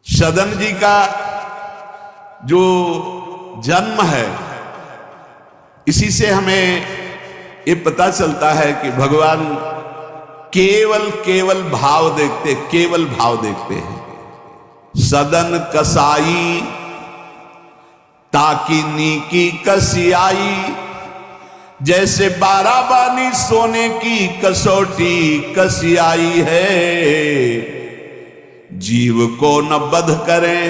सदन जी का जो जन्म है, इसी से हमें ये पता चलता है कि भगवान केवल भाव देखते, केवल भाव देखते हैं। सदन कसाई ताकि नीकी कसियाई, जैसे बाराबानी सोने की कसौटी कसियाई है। जीव को न बध करें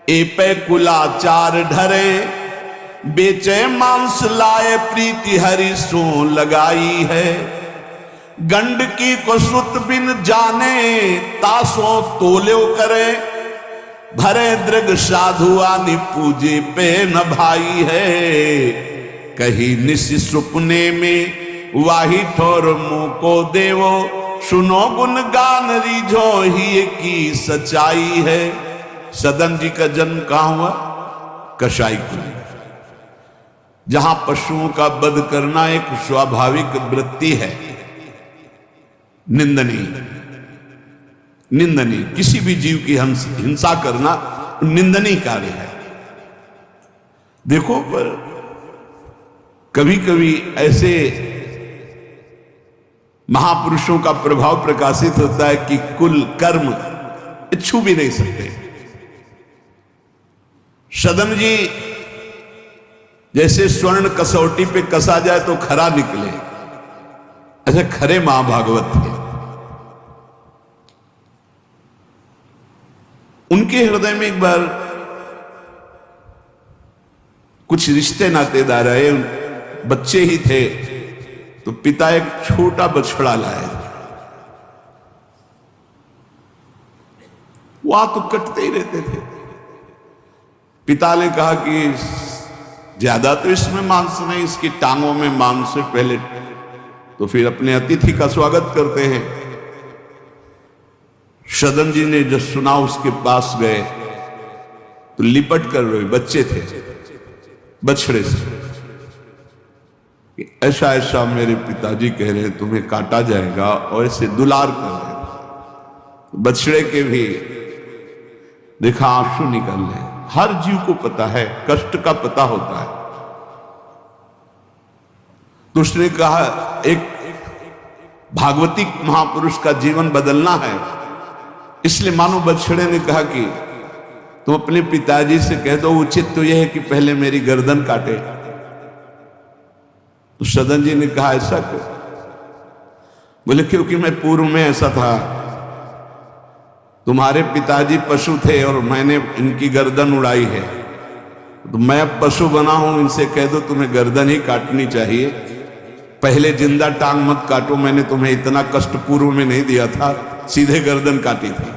ए पे कुलाचार ढरे, बेचे मांस लाए प्रीति हरि सो लगाई है। गंडकी को सुत बिन जाने तासों तोल्यो करे, भरे दृग साधु आनि पूजे पे न भाई है। कही निशि सुपने में वाही ठोर मुंह को देवो, सुनो गुण गान रीझो ही की सच्चाई है। सदन जी का जन्म कहां हुआ? कसाईकुंड, जहां पशुओं का वध करना एक स्वाभाविक वृत्ति है, निंदनीय किसी भी जीव की हिंसा करना निंदनीय कार्य है। देखो, पर कभी कभी ऐसे महापुरुषों का प्रभाव प्रकाशित होता है कि कुल कर्म छू भी नहीं सकते। सदन जी जैसे स्वर्ण कसौटी पे कसा जाए तो खरा निकले, ऐसे खरे महाभागवत थे। उनके हृदय में एक बार कुछ रिश्ते नातेदार आए, बच्चे ही थे, तो पिता एक छोटा बछड़ा लाए। वहां तो कटते ही रहते थे। पिता ने कहा कि ज्यादा तो इसमें मांस नहीं, इसकी टांगों में मांस है पहले, तो फिर अपने अतिथि का स्वागत करते हैं। सदन जी ने जब सुना उसके पास गए तो लिपट कर रोए, बच्चे थे, बछड़े से, ऐसा ऐसा मेरे पिताजी कह रहे हैं तुम्हें काटा जाएगा, और ऐसे दुलार कर रहे। बछड़े के भी देखा आंसू निकल रहे। हर जीव को पता है, कष्ट का पता होता है। तो उसने कहा एक भागवती महापुरुष का जीवन बदलना है, इसलिए मानो बछड़े ने कहा कि तुम अपने पिताजी से कह दो, उचित तो यह है कि पहले मेरी गर्दन काटे। तो सदन जी ने कहा ऐसा क्यों? बोले क्योंकि मैं पूर्व में ऐसा था, तुम्हारे पिताजी पशु थे और मैंने इनकी गर्दन उड़ाई है, तो मैं अब पशु बना हूं, इनसे कह दो तुम्हें गर्दन ही काटनी चाहिए, पहले जिंदा टांग मत काटो, मैंने तुम्हें इतना कष्ट पूर्व में नहीं दिया था, सीधे गर्दन काटी थी।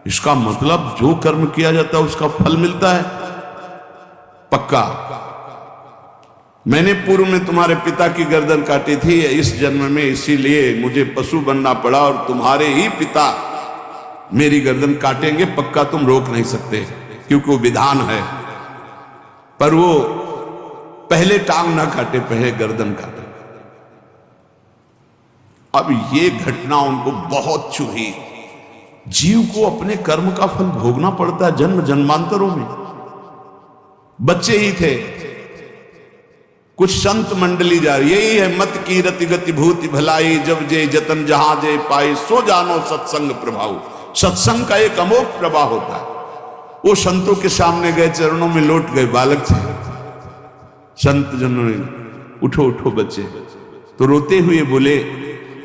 इसका मतलब जो कर्म किया जाता है उसका फल मिलता है पक्का। मैंने पूर्व में तुम्हारे पिता की गर्दन काटी थी इस जन्म में, इसीलिए मुझे पशु बनना पड़ा, और तुम्हारे ही पिता मेरी गर्दन काटेंगे पक्का, तुम रोक नहीं सकते, क्योंकि वो विधान है। पर वो पहले टांग ना काटे, पहले गर्दन काटे। अब ये घटना उनको बहुत चुभी। जीव को अपने कर्म का फल भोगना पड़ता है जन्म जन्मांतरों में। बच्चे ही थे, कुछ संत मंडली जा रही, यही है मत की रति गति भूति भलाई, जब जे जतन जहां जे पाए, सो जानो सत्संग प्रभाव। सत्संग का एक अमोघ प्रभाव होता है। वो संतों के सामने गए, चरणों में लौट गए, बालक थे। संत जनों ने उठो उठो बच्चे, तो रोते हुए बोले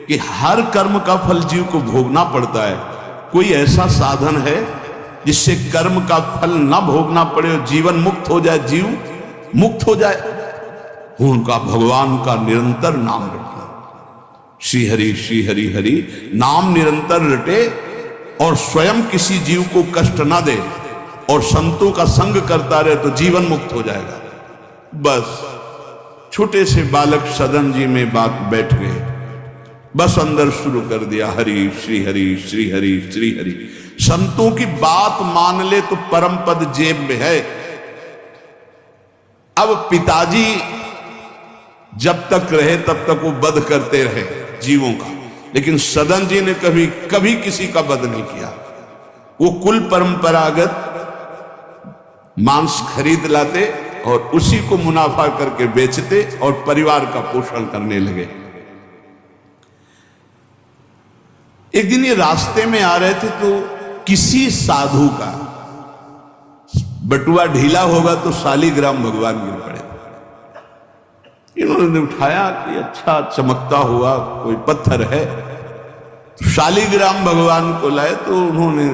कि हर कर्म का फल जीव को भोगना पड़ता है, कोई ऐसा साधन है जिससे कर्म का फल ना भोगना पड़े और जीवन मुक्त हो जाए, जीव मुक्त हो जाए? उनका भगवान का निरंतर नाम रटना, श्री हरि हरि नाम निरंतर रटे, और स्वयं किसी जीव को कष्ट ना दे, और संतों का संग करता रहे, तो जीवन मुक्त हो जाएगा। बस छोटे से बालक सदन जी में बात बैठ गए, बस अंदर शुरू कर दिया, हरि श्री हरि श्री हरि श्री हरि। संतों की बात मान ले तो परम पद जेब में है। अब पिताजी जब तक रहे तब तक वो वध करते रहे जीवों का, लेकिन सदन जी ने कभी कभी किसी का वध नहीं किया। वो कुल परंपरागत मांस खरीद लाते और उसी को मुनाफा करके बेचते और परिवार का पोषण करने लगे। एक दिन ये रास्ते में आ रहे थे तो किसी साधु का बटुआ ढीला होगा तो शालिग्राम भगवान गिर पड़े। इन्होंने उठाया कि अच्छा चमकता हुआ कोई पत्थर है, तो शालिग्राम भगवान को लाए तो उन्होंने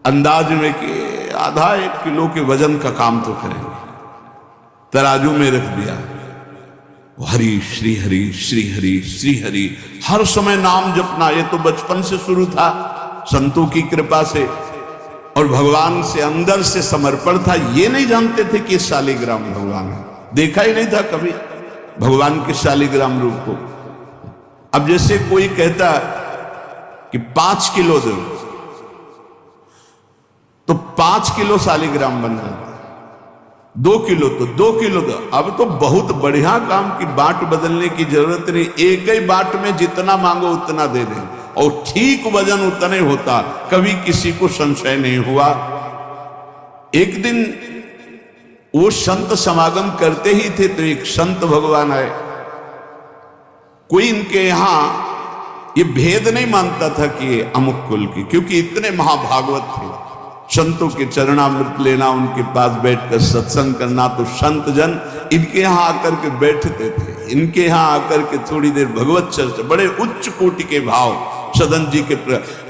अंदाज में कि आधा 1 किलो के वजन का काम तो करेंगे, तराजू में रख दिया। हरि श्री हरि श्री हरि श्री हरि, हर समय नाम जपना। ये तो बचपन से शुरू था संतों की कृपा से और भगवान से अंदर से समर्पण था। ये नहीं जानते थे कि शालिग्राम भगवान है, देखा ही नहीं था कभी भगवान के शालिग्राम रूप को। अब जैसे कोई कहता कि 5 किलो दो तो 5 किलो शालिग्राम बन जाता, 2 किलो तो 2 किलो दो। अब तो बहुत बढ़िया काम की बाट बदलने की जरूरत नहीं, एक ही बाट में जितना मांगो उतना दे दें और ठीक वजन उतने होता, कभी किसी को संशय नहीं हुआ। एक दिन वो संत समागम करते ही थे तो एक संत भगवान आए। कोई इनके यहां ये भेद नहीं मानता था कि ये अमुक कुल की, क्योंकि इतने महाभागवत थे। संतों के चरणामृत लेना, उनके पास बैठकर सत्संग करना, तो संत जन इनके यहां आकर के बैठते थे। इनके यहां आकर के थोड़ी देर भगवत चर्चा, बड़े उच्च कोटि के भाव सदन जी के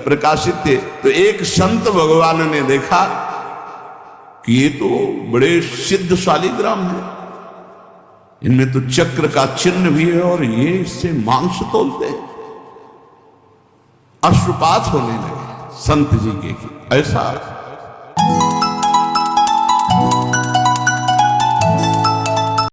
प्रकाशित थे। तो एक संत भगवान ने देखा कि ये तो बड़े सिद्ध शालिग्राम है, इनमें तो चक्र का चिन्ह भी है और ये इससे मांस तोलते हैं। अश्रुपात होने लगे संत जी के, ऐसा